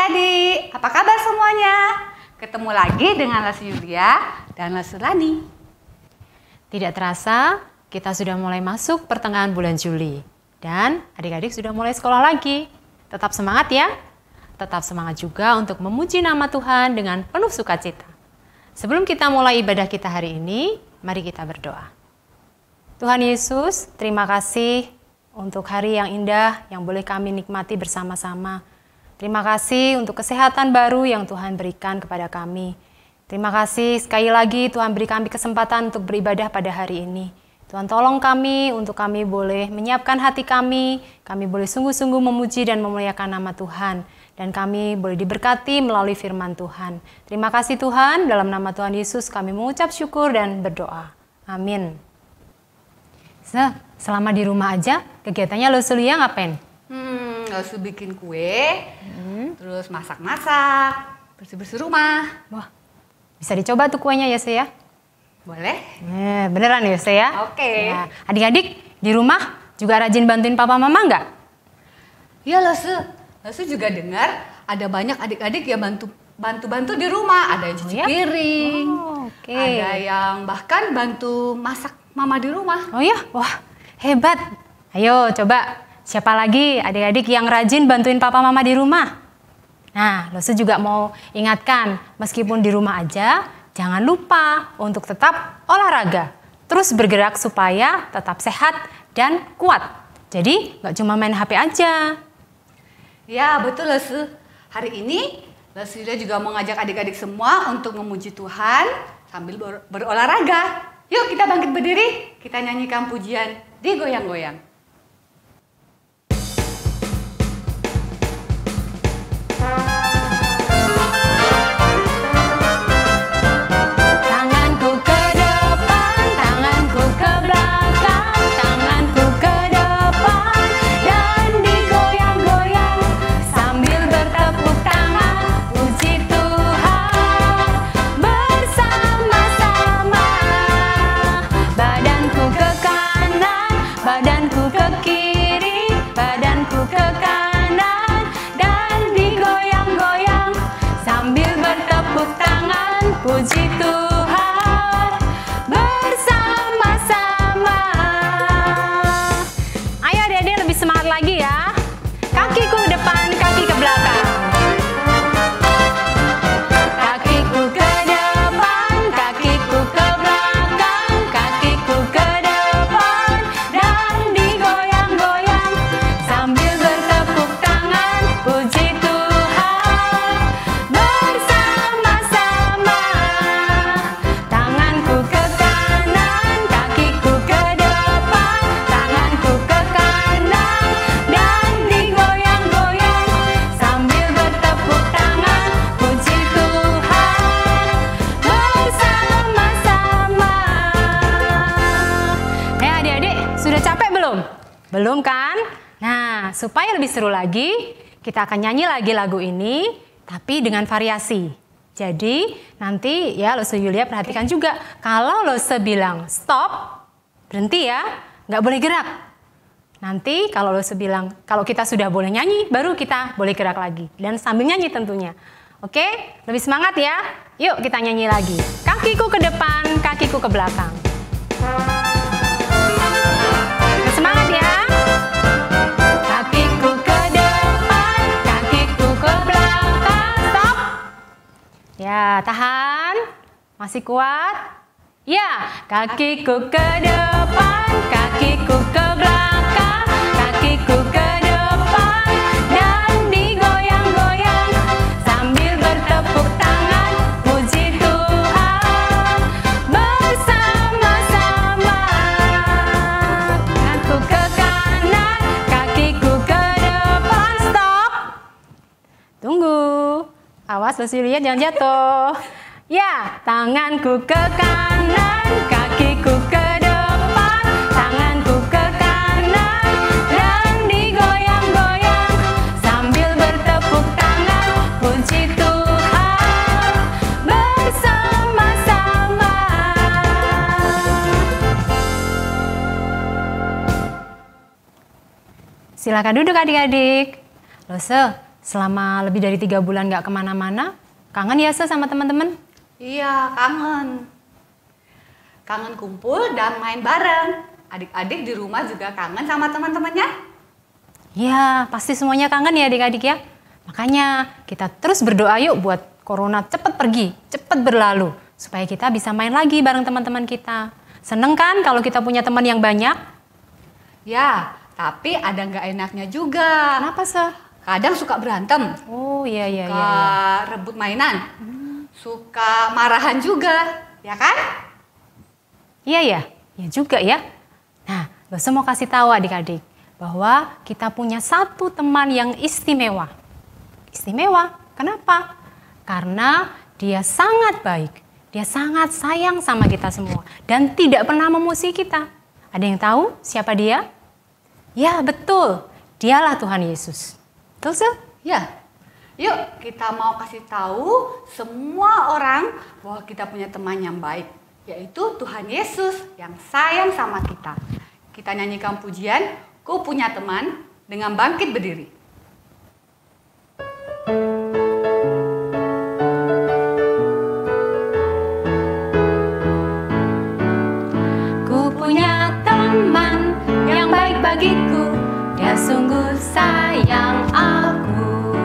adik-adik, apa kabar semuanya? Ketemu lagi dengan Lesti Yulia dan Lesti Rani. Tidak terasa, kita sudah mulai masuk pertengahan bulan Juli. Dan adik-adik sudah mulai sekolah lagi. Tetap semangat ya. Tetap semangat juga untuk memuji nama Tuhan dengan penuh sukacita. Sebelum kita mulai ibadah kita hari ini, mari kita berdoa. Tuhan Yesus, terima kasih untuk hari yang indah yang boleh kami nikmati bersama-sama. Terima kasih untuk kesehatan baru yang Tuhan berikan kepada kami. Terima kasih sekali lagi Tuhan beri kami kesempatan untuk beribadah pada hari ini. Tuhan tolong kami untuk kami boleh menyiapkan hati kami boleh sungguh-sungguh memuji dan memuliakan nama Tuhan. Dan kami boleh diberkati melalui firman Tuhan. Terima kasih Tuhan, dalam nama Tuhan Yesus kami mengucap syukur dan berdoa. Amin. Selama di rumah aja, kegiatannya Lesti Yulia ngapain? Lesti bikin kue, terus masak-masak, bersih-bersih rumah. Wah, bisa dicoba tuh kuenya ya, Se ya? Boleh? Beneran ya, Se ya? Oke. Nah, adik-adik di rumah juga rajin bantuin papa mama nggak? Iya, Lesti juga dengar ada banyak adik-adik yang bantu di rumah. Ada yang cuci piring, ada yang bahkan bantu masak mama di rumah. Oh ya? Wah, hebat. Ayo coba. Siapa lagi adik-adik yang rajin bantuin papa mama di rumah? Nah, Lesti juga mau ingatkan, meskipun di rumah aja, jangan lupa untuk tetap olahraga. Terus bergerak supaya tetap sehat dan kuat. Jadi, nggak cuma main HP aja. Ya, betul Lesti. Hari ini, Lesti juga mau ngajak adik-adik semua untuk memuji Tuhan sambil berolahraga. Yuk kita bangkit berdiri, kita nyanyikan pujian Digoyang-goyang. Puji Tuhan bersama-sama. Ayo adik-adik lebih semangat lagi ya. Kakiku ke depan, kaki ke belakang. Kakiku ke depan, kakiku ke belakang. Kakiku ke depan dan digoyang-goyang sambil bertepuk tangan. Puji Tuhan bersama-sama. Tanganku ke kanan, kakiku ke depan, tanganku ke kanan dan digoyang-goyang sambil bertepuk tangan. Puji Tuhan bersama-sama. Adik-adik, sudah capek belum? Belum kan? Nah, supaya lebih seru lagi, kita akan nyanyi lagi lagu ini, tapi dengan variasi. Jadi nanti ya Lesti Yulia perhatikan juga, kalau Lesti bilang stop, berhenti ya, nggak boleh gerak. Nanti kalau Lesti bilang, kalau kita sudah boleh nyanyi, baru kita boleh gerak lagi. Dan sambil nyanyi tentunya. Oke, lebih semangat ya. Yuk kita nyanyi lagi. Kakiku ke depan, kakiku ke belakang. Semangat ya. Kakiku ke depan, kakiku ke belakang. Stop. Ya, tahan. Masih kuat? Ya, kakiku ke depan, kakiku ke belakang, kakiku ke depan dan digoyang-goyang sambil bertepuk tangan. Puji Tuhan bersama-sama. Kakiku ke kanan, kakiku ke depan. Stop. Tunggu. Awas Lesti Yulia jangan jatuh. Ya, tanganku ke kanan, kakiku ke depan, tanganku ke kanan dan digoyang-goyang sambil bertepuk tangan. Puji Tuhan bersama-sama. Silakan duduk adik-adik. Lesti, Selama lebih dari 3 bulan gak kemana-mana, kangen ya sama teman-teman? Iya, kangen. Kangen kumpul dan main bareng. Adik-adik di rumah juga kangen sama teman-temannya? Ya, pasti semuanya kangen ya adik-adik ya. Makanya kita terus berdoa yuk buat corona cepat pergi, cepat berlalu. Supaya kita bisa main lagi bareng teman-teman kita. Seneng kan kalau kita punya teman yang banyak? Ya, tapi ada nggak enaknya juga. Kenapa, Sa? Kadang suka berantem. Oh iya. Suka rebut mainan. Suka marahan juga, ya kan? Iya juga ya. Nah, Losu mau kasih tahu adik-adik bahwa kita punya satu teman yang istimewa. Istimewa, kenapa? Karena dia sangat baik, dia sangat sayang sama kita semua dan tidak pernah memusuhi kita. Ada yang tahu siapa dia? Ya betul, dialah Tuhan Yesus. Betul sih? Ya. Yuk kita mau kasih tahu semua orang bahwa kita punya teman yang baik, yaitu Tuhan Yesus yang sayang sama kita. Kita nyanyikan pujian, Ku Punya Teman, dengan bangkit berdiri. Ku punya teman yang baik bagiku, dia sungguh sayang aku.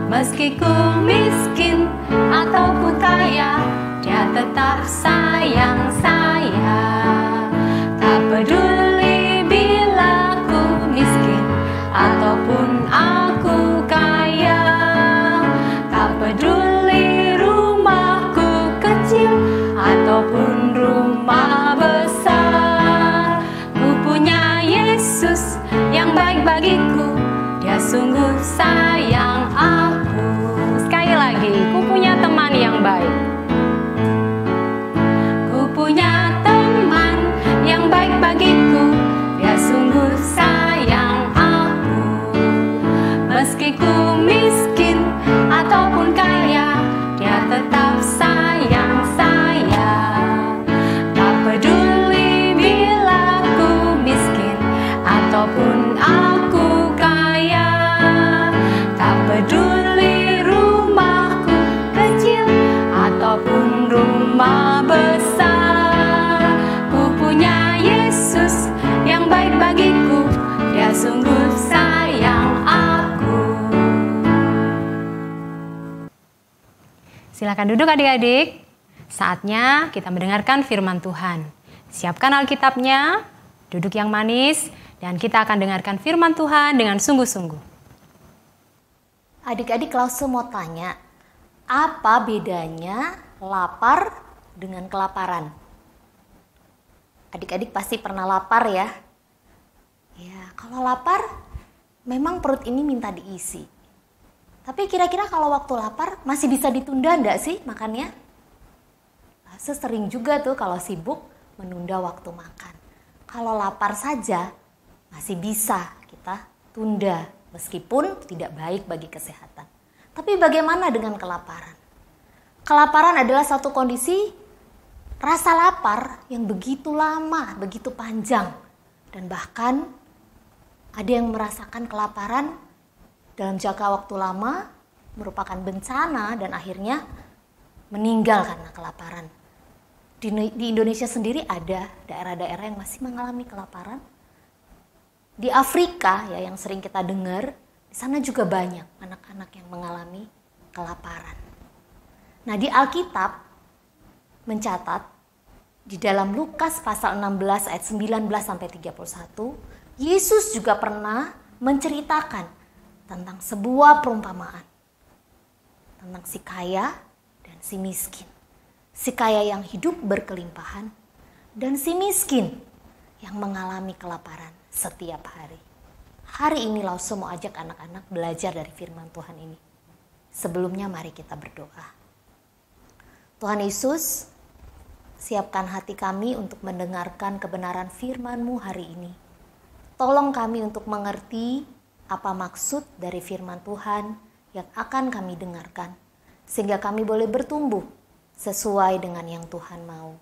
Meski ku miskin ataupun kaya, dia tetap sayang saya. Tak peduli bila ku miskin ataupun aku kaya, tak peduli rumahku kecil ataupun rumah besar. Ku punya Yesus yang baik bagiku, dia sungguh sayang aku. Sekali lagi, ku punya teman yang baik. Ku punya teman yang baik bagiku, dia sungguh sayang aku. Meski ku miskin ataupun kaya, dia tetap sayang saya. Tak peduli bila ku miskin ataupun aku kaya, tak peduli rumahku kecil ataupun rumah besar. Ku punya Yesus yang baik bagiku, dia sungguh sayang aku. Silakan duduk adik-adik. Saatnya kita mendengarkan firman Tuhan. Siapkan Alkitabnya, duduk yang manis, dan kita akan dengarkan firman Tuhan dengan sungguh-sungguh. Adik-adik langsung mau tanya, apa bedanya lapar dengan kelaparan? Adik-adik pasti pernah lapar ya? Ya, kalau lapar memang perut ini minta diisi. Tapi kira-kira kalau waktu lapar masih bisa ditunda enggak sih makannya? Sering juga tuh kalau sibuk menunda waktu makan. Kalau lapar saja masih bisa kita tunda meskipun tidak baik bagi kesehatan. Tapi bagaimana dengan kelaparan? Kelaparan adalah satu kondisi rasa lapar yang begitu lama, begitu panjang. Dan bahkan ada yang merasakan kelaparan dalam jangka waktu lama merupakan bencana dan akhirnya meninggal karena kelaparan. Di Indonesia sendiri ada daerah-daerah yang masih mengalami kelaparan. Di Afrika ya yang sering kita dengar, di sana juga banyak anak-anak yang mengalami kelaparan. Nah, di Alkitab mencatat di dalam Lukas pasal 16 ayat 19 sampai 31, Yesus juga pernah menceritakan tentang sebuah perumpamaan tentang si kaya dan si miskin. Si kaya yang hidup berkelimpahan dan si miskin yang mengalami kelaparan setiap hari. Hari ini Lauso mau ajak anak-anak belajar dari firman Tuhan ini. Sebelumnya mari kita berdoa. Tuhan Yesus, siapkan hati kami untuk mendengarkan kebenaran firman-Mu hari ini. Tolong kami untuk mengerti apa maksud dari firman Tuhan yang akan kami dengarkan, sehingga kami boleh bertumbuh sesuai dengan yang Tuhan mau.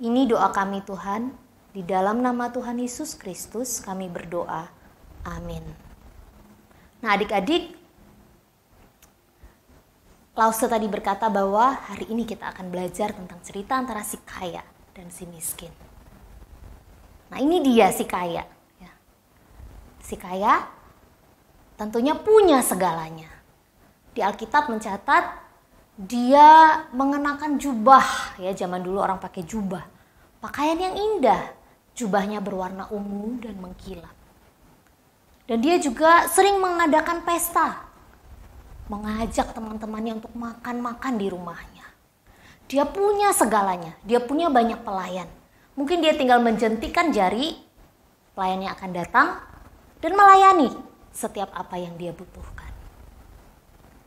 Ini doa kami Tuhan, di dalam nama Tuhan Yesus Kristus kami berdoa. Amin. Nah adik-adik, Lause tadi berkata bahwa hari ini kita akan belajar tentang cerita antara si kaya dan si miskin. Nah, ini dia si kaya. Ya. Si kaya tentunya punya segalanya. Di Alkitab mencatat dia mengenakan jubah. Ya, zaman dulu orang pakai jubah. Pakaian yang indah. Jubahnya berwarna ungu dan mengkilap. Dan dia juga sering mengadakan pesta. Mengajak teman-temannya untuk makan-makan di rumahnya. Dia punya segalanya, dia punya banyak pelayan. Mungkin dia tinggal menjentikan jari, pelayannya akan datang dan melayani setiap apa yang dia butuhkan.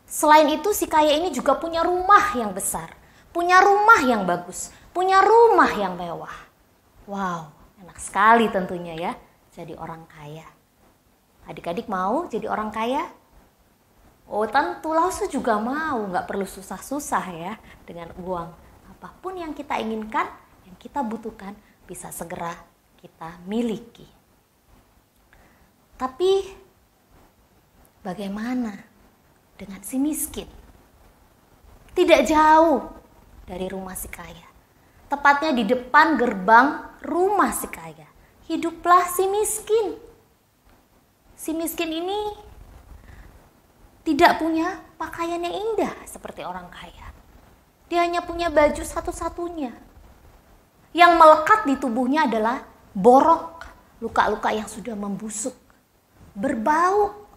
Selain itu, si kaya ini juga punya rumah yang besar, punya rumah yang bagus, punya rumah yang mewah. Wow, enak sekali tentunya ya, jadi orang kaya. Adik-adik mau jadi orang kaya? Oh tentu, Lause juga mau, nggak perlu susah-susah ya dengan uang. Apapun yang kita inginkan, yang kita butuhkan bisa segera kita miliki. Tapi bagaimana dengan si miskin? Tidak jauh dari rumah si kaya. Tepatnya di depan gerbang rumah si kaya. Hiduplah si miskin. Si miskin ini tidak punya pakaian yang indah seperti orang kaya. Dia hanya punya baju satu-satunya. Yang melekat di tubuhnya adalah borok, luka-luka yang sudah membusuk, berbau.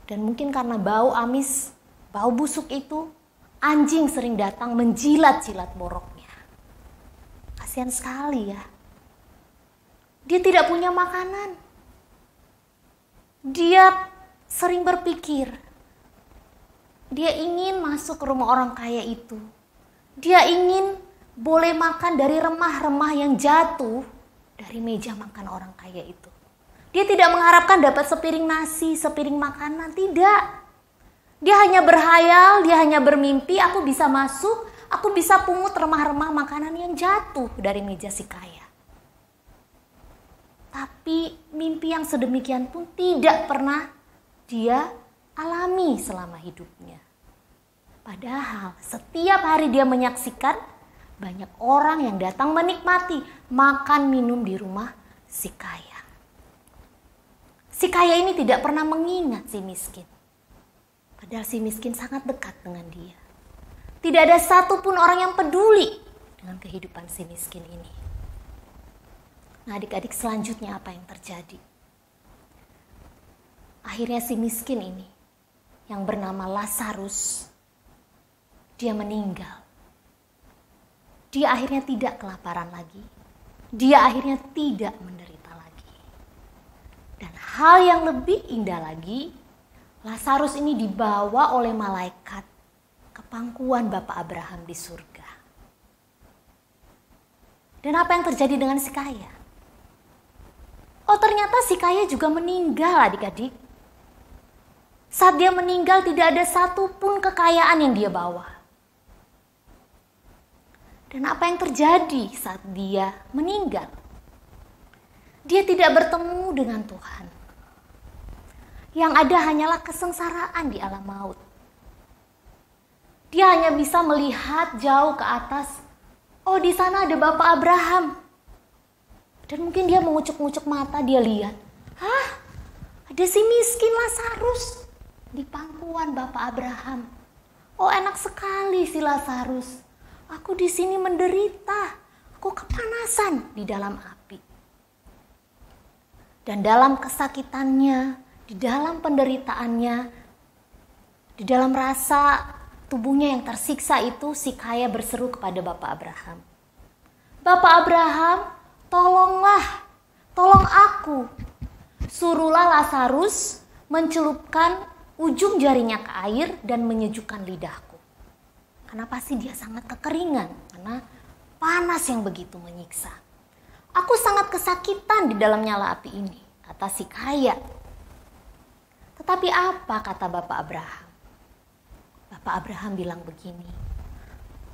Dan mungkin karena bau amis, bau busuk itu, anjing sering datang menjilat-jilat boroknya. Kasihan sekali ya. Dia tidak punya makanan. Dia sering berpikir, dia ingin masuk ke rumah orang kaya itu. Dia ingin boleh makan dari remah-remah yang jatuh dari meja makan orang kaya itu. Dia tidak mengharapkan dapat sepiring nasi, sepiring makanan, tidak. Dia hanya berhayal, dia hanya bermimpi, aku bisa masuk, aku bisa pungut remah-remah makanan yang jatuh dari meja si kaya. Tapi mimpi yang sedemikian pun tidak pernah dia alami selama hidupnya. Padahal setiap hari dia menyaksikan banyak orang yang datang menikmati makan minum di rumah si kaya. Si kaya ini tidak pernah mengingat si miskin. Padahal si miskin sangat dekat dengan dia. Tidak ada satupun orang yang peduli dengan kehidupan si miskin ini. Nah, adik-adik, selanjutnya apa yang terjadi? Akhirnya si miskin ini yang bernama Lazarus, dia meninggal. Dia akhirnya tidak kelaparan lagi. Dia akhirnya tidak menderita lagi. Dan hal yang lebih indah lagi, Lazarus ini dibawa oleh malaikat ke pangkuan Bapak Abraham di surga. Dan apa yang terjadi dengan si kaya? Oh, ternyata si kaya juga meninggal, adik-adik. Saat dia meninggal tidak ada satupun kekayaan yang dia bawa. Dan apa yang terjadi saat dia meninggal? Dia tidak bertemu dengan Tuhan. Yang ada hanyalah kesengsaraan di alam maut. Dia hanya bisa melihat jauh ke atas. Oh, di sana ada Bapak Abraham. Dan mungkin dia mengucuk-ngucuk mata, dia lihat. Hah? Ada si miskin Lazarus di pangkuan Bapak Abraham. Oh, enak sekali si Lazarus. Aku di sini menderita. Aku kepanasan di dalam api. Dan dalam kesakitannya, di dalam penderitaannya, di dalam rasa tubuhnya yang tersiksa itu, si kaya berseru kepada Bapak Abraham. Bapak Abraham, tolonglah, tolong aku. Suruhlah Lazarus mencelupkan ujung jarinya ke air dan menyejukkan lidahku. Karena pasti dia sangat kekeringan, karena panas yang begitu menyiksa. Aku sangat kesakitan di dalam nyala api ini, kata si kaya. Tetapi apa kata Bapak Abraham? Bapak Abraham bilang begini,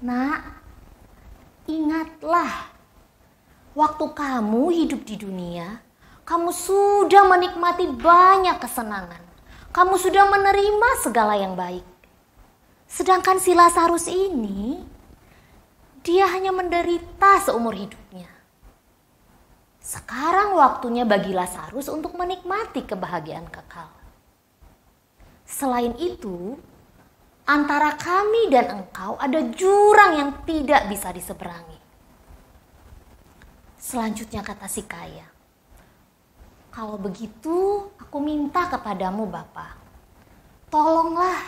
Nak, ingatlah, waktu kamu hidup di dunia, kamu sudah menikmati banyak kesenangan. Kamu sudah menerima segala yang baik. Sedangkan si Lazarus ini, dia hanya menderita seumur hidupnya. Sekarang waktunya bagi Lazarus untuk menikmati kebahagiaan kekal. Selain itu, antara kami dan engkau ada jurang yang tidak bisa diseberangi. Selanjutnya kata si kaya, kalau begitu aku minta kepadamu Bapa, tolonglah,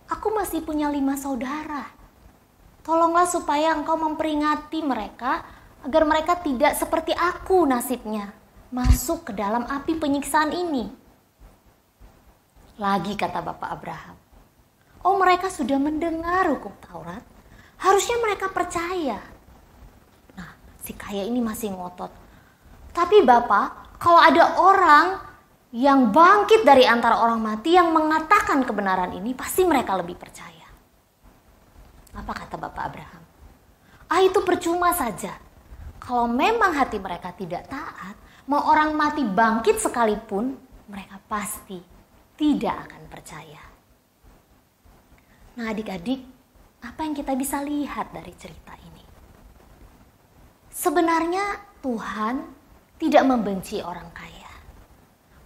aku masih punya 5 saudara. Tolonglah supaya engkau memperingati mereka agar mereka tidak seperti aku nasibnya, masuk ke dalam api penyiksaan ini. Lagi kata Bapak Abraham, oh mereka sudah mendengar hukum Taurat, harusnya mereka percaya. Nah, si kaya ini masih ngotot. Tapi Bapak, kalau ada orang yang bangkit dari antara orang mati yang mengatakan kebenaran ini, pasti mereka lebih percaya. Apa kata Bapak Abraham? Itu percuma saja. Kalau memang hati mereka tidak taat, mau orang mati bangkit sekalipun, mereka pasti tidak akan percaya. Nah adik-adik, apa yang kita bisa lihat dari cerita ini? Sebenarnya Tuhan tidak membenci orang kaya.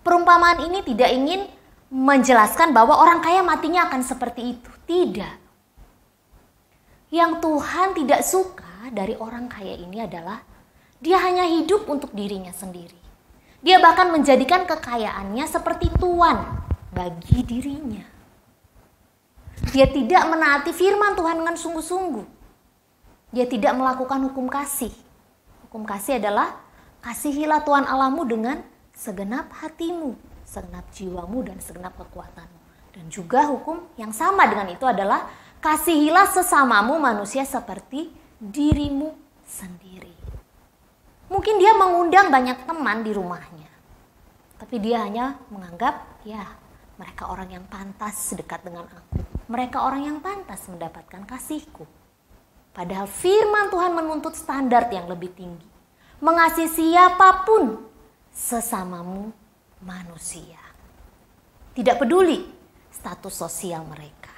Perumpamaan ini tidak ingin menjelaskan bahwa orang kaya matinya akan seperti itu. Tidak. Yang Tuhan tidak suka dari orang kaya ini adalah dia hanya hidup untuk dirinya sendiri. Dia bahkan menjadikan kekayaannya seperti tuan bagi dirinya. Dia tidak menaati firman Tuhan dengan sungguh-sungguh. Dia tidak melakukan hukum kasih. Hukum kasih adalah kasihilah Tuhan Allahmu dengan segenap hatimu, segenap jiwamu, dan segenap kekuatanmu. Dan juga hukum yang sama dengan itu adalah kasihilah sesamamu manusia seperti dirimu sendiri. Mungkin dia mengundang banyak teman di rumahnya, tapi dia hanya menganggap, ya mereka orang yang pantas sedekat dengan aku. Mereka orang yang pantas mendapatkan kasihku. Padahal firman Tuhan menuntut standar yang lebih tinggi. Mengasihi siapapun sesamamu manusia. Tidak peduli status sosial mereka.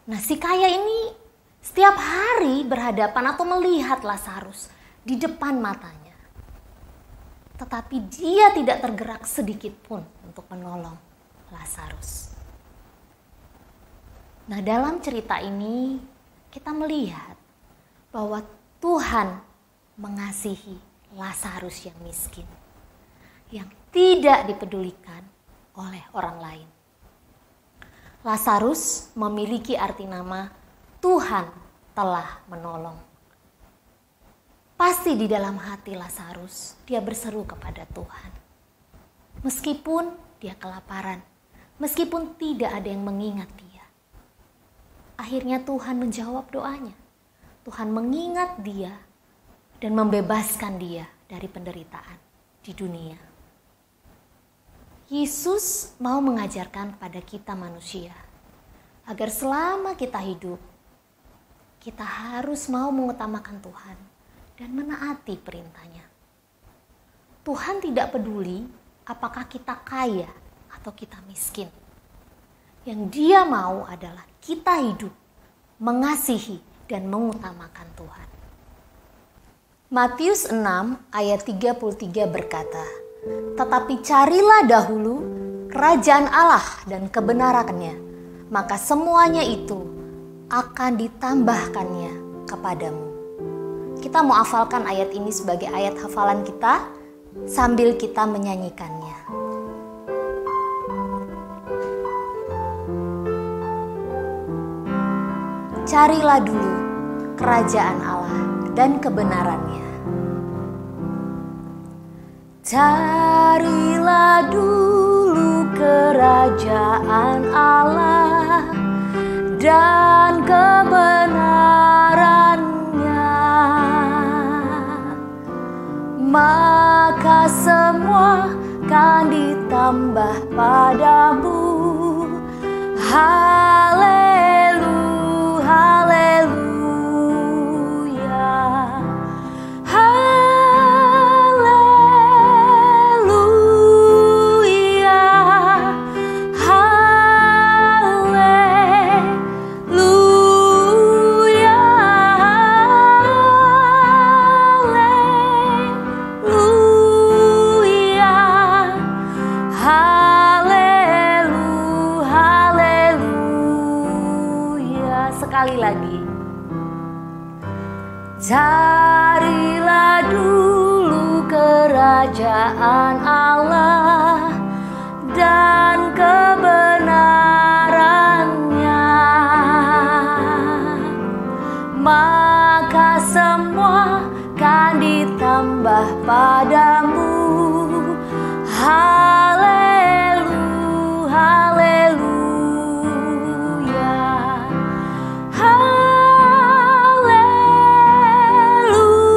Nah si kaya ini setiap hari berhadapan atau melihat Lazarus di depan matanya. Tetapi dia tidak tergerak sedikit pun untuk menolong Lazarus. Nah dalam cerita ini kita melihat bahwa Tuhan mengasihi Lazarus yang miskin, yang tidak dipedulikan oleh orang lain. Lazarus memiliki arti nama Tuhan telah menolong. Pasti di dalam hati Lazarus dia berseru kepada Tuhan. Meskipun dia kelaparan, meskipun tidak ada yang mengingat dia. Akhirnya Tuhan menjawab doanya. Tuhan mengingat dia dan membebaskan dia dari penderitaan di dunia. Yesus mau mengajarkan pada kita manusia, agar selama kita hidup, kita harus mau mengutamakan Tuhan dan menaati perintahnya. Tuhan tidak peduli apakah kita kaya atau kita miskin. Yang Dia mau adalah kita hidup, mengasihi dan mengutamakan Tuhan. Matius 6 ayat 33 berkata, tetapi carilah dahulu kerajaan Allah dan kebenarannya, maka semuanya itu akan ditambahkannya kepadamu. Kita mau hafalkan ayat ini sebagai ayat hafalan kita sambil kita menyanyikannya. Carilah dulu kerajaan Allah dan kebenarannya. Carilah dulu kerajaan Allah dan kebenarannya, maka semua kan ditambah padamu. Haleluya, haleluya, haleluya, haleluya. menyembah padamu. Haleluya, haleluya, haleluya, haleluya,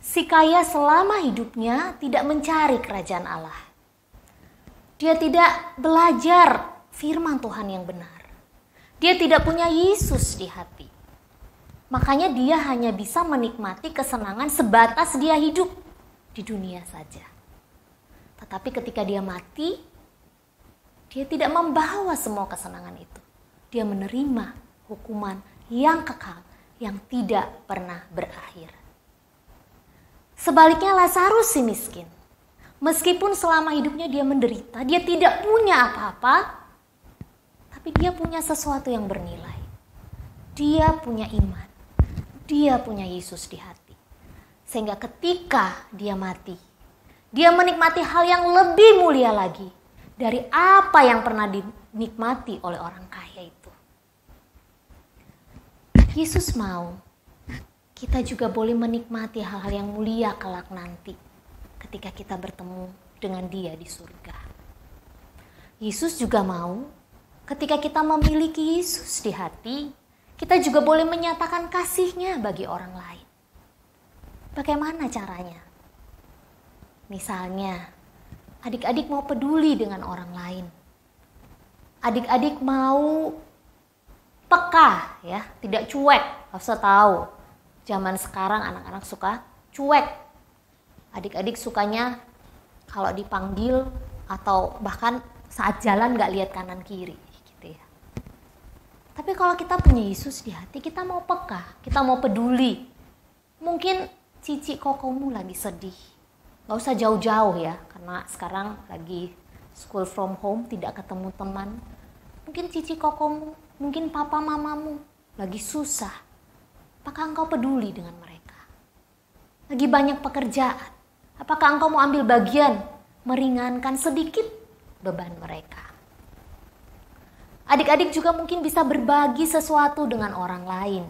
Si kaya selama hidupnya tidak mencari kerajaan Allah. Dia tidak belajar firman Tuhan yang benar. Dia tidak punya Yesus di hati. Makanya dia hanya bisa menikmati kesenangan sebatas dia hidup di dunia saja. Tetapi ketika dia mati, dia tidak membawa semua kesenangan itu. Dia menerima hukuman yang kekal, yang tidak pernah berakhir. Sebaliknya Lazarus si miskin. Meskipun selama hidupnya dia menderita, dia tidak punya apa-apa, tapi dia punya sesuatu yang bernilai. Dia punya iman. Dia punya Yesus di hati. Sehingga ketika dia mati, dia menikmati hal yang lebih mulia lagi dari apa yang pernah dinikmati oleh orang kaya itu. Yesus mau kita juga boleh menikmati hal-hal yang mulia kelak nanti ketika kita bertemu dengan Dia di surga. Yesus juga mau ketika kita memiliki Yesus di hati, kita juga boleh menyatakan kasih-Nya bagi orang lain. Bagaimana caranya? Misalnya, adik-adik mau peduli dengan orang lain. Adik-adik mau peka, ya, tidak cuek, nggak usah tahu. Zaman sekarang anak-anak suka cuek. Adik-adik sukanya kalau dipanggil atau bahkan saat jalan nggak lihat kanan kiri, gitu ya. Tapi kalau kita punya Yesus di hati, kita mau peka, kita mau peduli. Mungkin cici kokomu lagi sedih, nggak usah jauh-jauh ya, karena sekarang lagi school from home, tidak ketemu teman. Mungkin cici kokomu, mungkin papa mamamu lagi susah. Apakah engkau peduli dengan mereka? Lagi banyak pekerjaan. Apakah engkau mau ambil bagian meringankan sedikit beban mereka? Adik-adik juga mungkin bisa berbagi sesuatu dengan orang lain.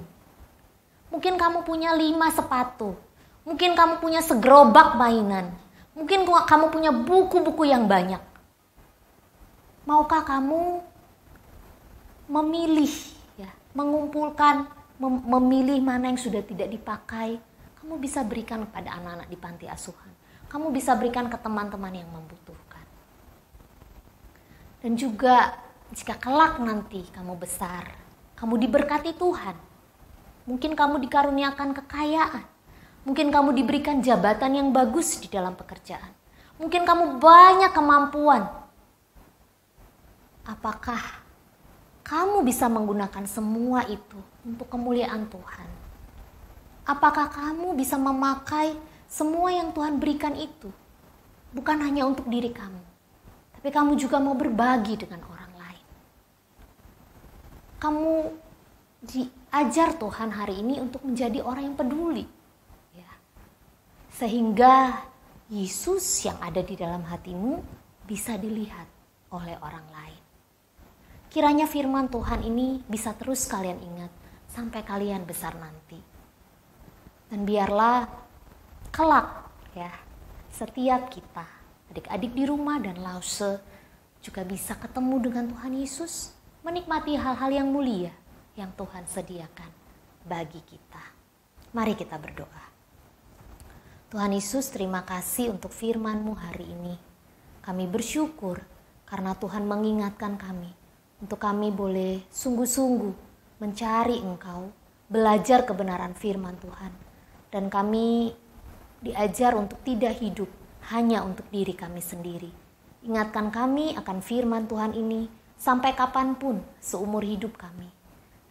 Mungkin kamu punya 5 sepatu. Mungkin kamu punya segerobak mainan. Mungkin kamu punya buku-buku yang banyak. Maukah kamu memilih, ya, mengumpulkan, memilih mana yang sudah tidak dipakai, kamu bisa berikan kepada anak-anak di panti asuhan. Kamu bisa berikan ke teman-teman yang membutuhkan. Dan juga jika kelak nanti kamu besar, kamu diberkati Tuhan. Mungkin kamu dikaruniakan kekayaan. Mungkin kamu diberikan jabatan yang bagus di dalam pekerjaan. Mungkin kamu banyak kemampuan. Apakah kamu bisa menggunakan semua itu untuk kemuliaan Tuhan? Apakah kamu bisa memakai semua yang Tuhan berikan itu? Bukan hanya untuk diri kamu, tapi kamu juga mau berbagi dengan orang lain. Kamu diajar Tuhan hari ini untuk menjadi orang yang peduli. Ya. Sehingga Yesus yang ada di dalam hatimu bisa dilihat oleh orang lain. Kiranya firman Tuhan ini bisa terus kalian ingat sampai kalian besar nanti. Dan biarlah kelak, ya, setiap kita, adik-adik di rumah dan Lause juga bisa ketemu dengan Tuhan Yesus, menikmati hal-hal yang mulia yang Tuhan sediakan bagi kita. Mari kita berdoa. Tuhan Yesus, terima kasih untuk firman-Mu hari ini. Kami bersyukur karena Tuhan mengingatkan kami untuk kami boleh sungguh-sungguh mencari Engkau, belajar kebenaran firman Tuhan. Dan kami diajar untuk tidak hidup hanya untuk diri kami sendiri. Ingatkan kami akan firman Tuhan ini sampai kapanpun seumur hidup kami.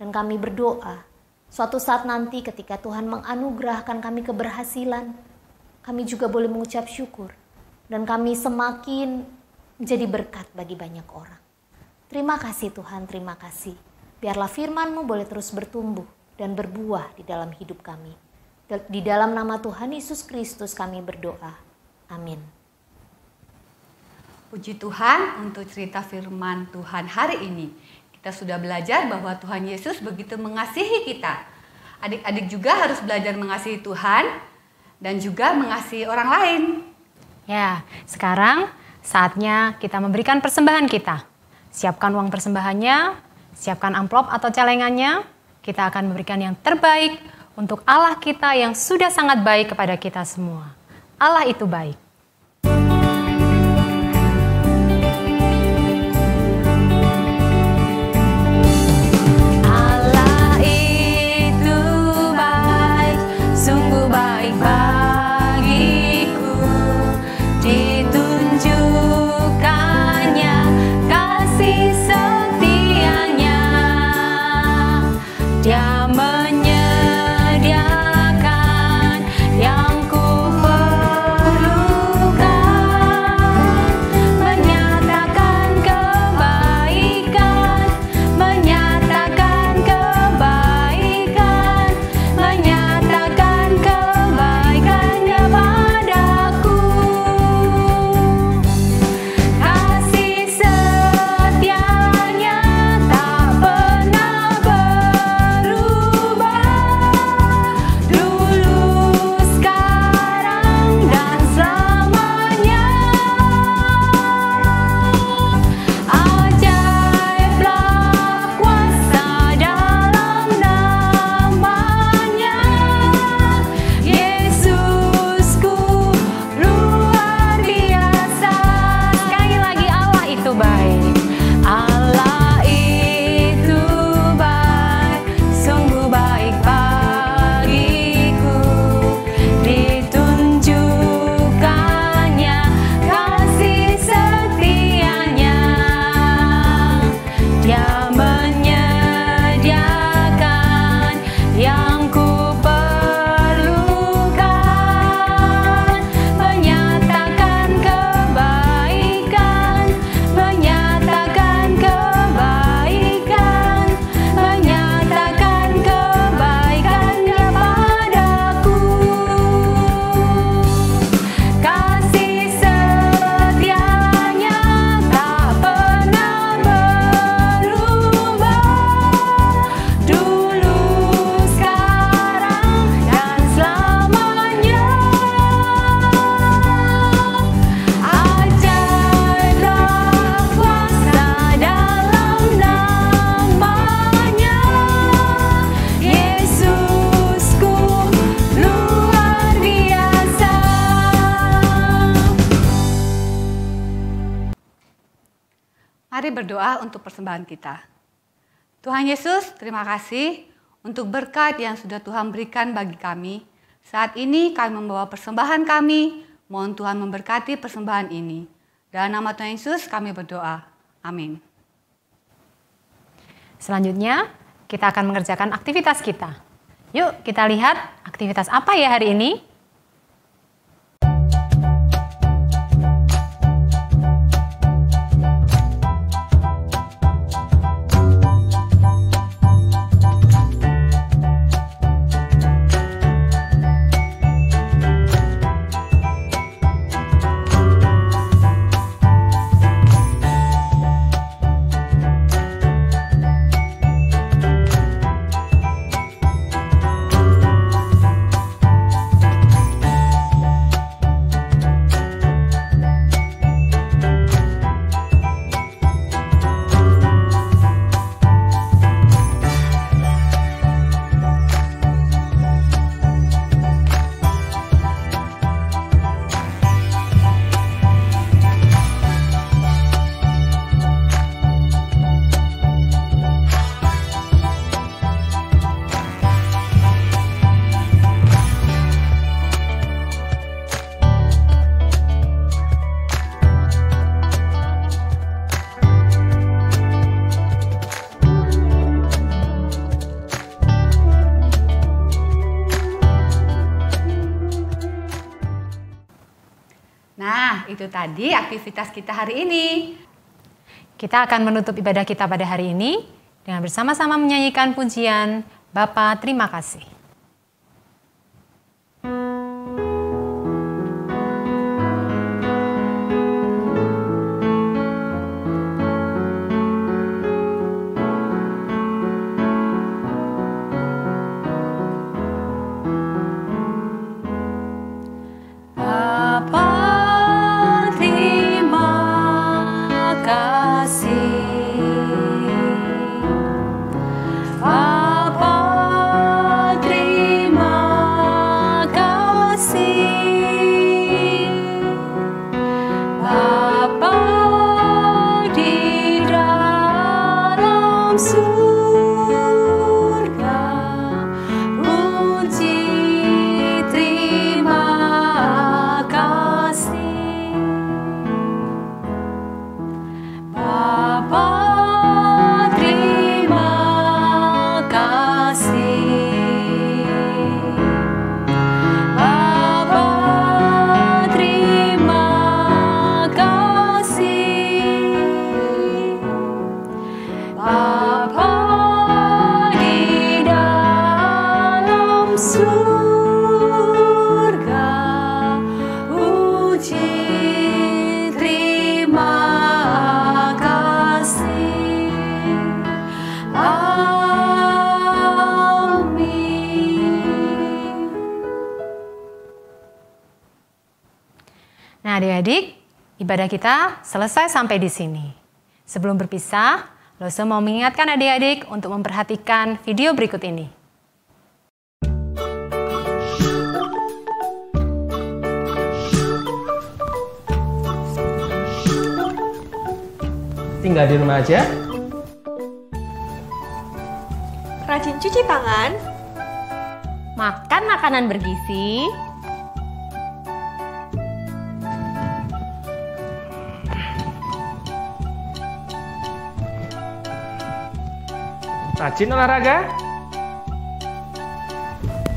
Dan kami berdoa, suatu saat nanti ketika Tuhan menganugerahkan kami keberhasilan, kami juga boleh mengucap syukur. dan kami semakin menjadi berkat bagi banyak orang. Terima kasih Tuhan, terima kasih. Biarlah firman-Mu boleh terus bertumbuh dan berbuah di dalam hidup kami. Di dalam nama Tuhan Yesus Kristus kami berdoa. Amin. Puji Tuhan untuk cerita firman Tuhan hari ini. Kita sudah belajar bahwa Tuhan Yesus begitu mengasihi kita. Adik-adik juga harus belajar mengasihi Tuhan dan juga mengasihi orang lain. Ya, sekarang saatnya kita memberikan persembahan kita. Siapkan uang persembahannya, siapkan amplop atau celengannya. Kita akan memberikan yang terbaik untuk Allah kita yang sudah sangat baik kepada kita semua. Allah itu baik. Mari berdoa untuk persembahan kita. Tuhan Yesus, terima kasih untuk berkat yang sudah Tuhan berikan bagi kami. Saat ini kami membawa persembahan kami, mohon Tuhan memberkati persembahan ini. Dalam nama Tuhan Yesus kami berdoa. Amin. Selanjutnya, kita akan mengerjakan aktivitas kita. Yuk kita lihat aktivitas apa ya hari ini? Nah, itu tadi aktivitas kita hari ini. Kita akan menutup ibadah kita pada hari ini dengan bersama-sama menyanyikan pujian Bapa terima kasih. Nah, adik-adik, ibadah kita selesai sampai di sini. Sebelum berpisah, Lose mau mengingatkan adik-adik untuk memperhatikan video berikut ini. Tinggal di rumah aja. Rajin cuci tangan. Makan makanan bergizi. Rajin olahraga.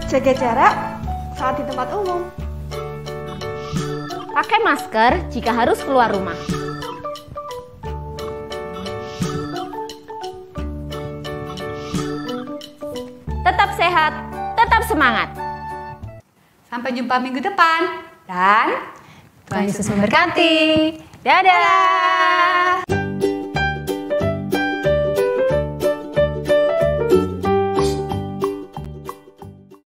Jaga jarak saat di tempat umum. Pakai masker jika harus keluar rumah. Tetap sehat, tetap semangat. Sampai jumpa minggu depan. Dan Tuhan Yesus memberkati. Dadah!